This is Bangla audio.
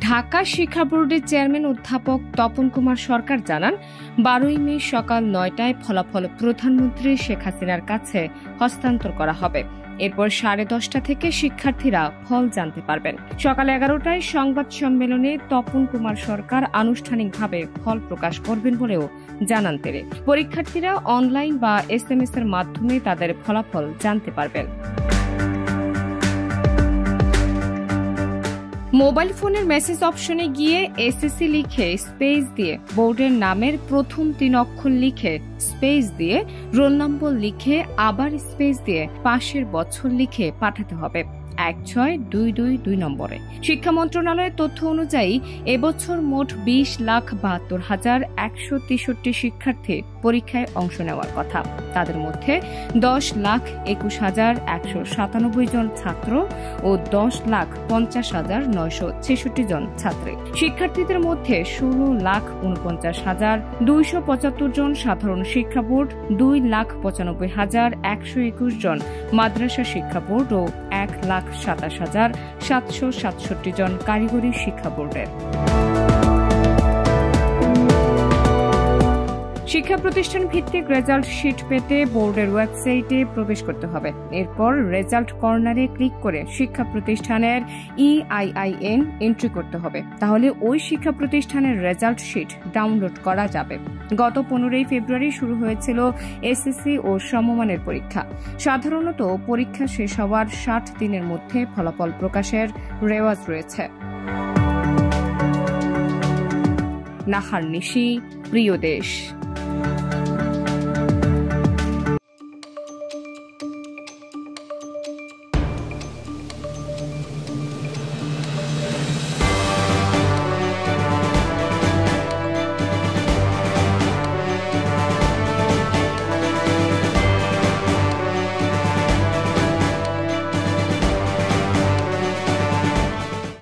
ঢাকা শিক্ষা বোর্ডের চেয়ারম্যান অধ্যাপক তপন কুমার সরকার জানান, 12ই মে সকাল 9টায় ফলাফল প্রধানমন্ত্রী শেখ হাসিনার কাছে হস্তান্তর করা হবে। এরপর 10:30 থেকে শিক্ষার্থীরা ফল জানতে পারবেন। সকাল 11টায় সংবাদ সম্মেলনে তপন কুমার সরকার আনুষ্ঠানিকভাবে ফল প্রকাশ করবেন বলেও জানান তিনি। পরীক্ষার্থীরা অনলাইন বা SMS এর মাধ্যমে তাদের ফলাফল জানতে পারবেন। মোবাইল ফোনের মেসেজ অপশনে গিয়ে SSC লিখে স্পেস দিয়ে, বোর্ডের নামের প্রথম 3 অক্ষর লিখে স্পেস দিয়ে, রোল নম্বর লিখে আবার স্পেস দিয়ে পাশের বছর লিখে পাঠাতে হবে 16222 নম্বরে। শিক্ষা মন্ত্রণালয়ের তথ্য অনুযায়ী এবছর মোট 20,72,163 শিক্ষার্থী পরীক্ষায় অংশ নেওয়ার কথা। তাদের মধ্যে 10,21,197 জন ছাত্র ও 10,50,966 জন ছাত্রী। শিক্ষার্থীদের মধ্যে 16,49,275 জন সাধারণ শিক্ষা বোর্ড, 2,95,121 জন মাদ্রাসা শিক্ষা বোর্ড ও 1,27,767 জন কারিগরি শিক্ষা বোর্ডের। শিক্ষা প্রতিষ্ঠান ভিত্তিক রেজাল্ট শিট পেতে বোর্ডের ওয়েবসাইটে প্রবেশ করতে হবে। এরপর রেজাল্ট কর্নারে ক্লিক করে শিক্ষা প্রতিষ্ঠানের EIN এন্ট্রি করতে হবে। তাহলে ওই শিক্ষা প্রতিষ্ঠানের রেজাল্ট শিট ডাউনলোড করা যাবে। গত 15ই ফেব্রুয়ারি শুরু হয়েছিল SSC ও সমমানের পরীক্ষা। সাধারণত পরীক্ষা শেষ হওয়ার 60 দিনের মধ্যে ফলাফল প্রকাশের রেওয়াজ রয়েছে। নাহার নিশি, প্রিয় দেশ।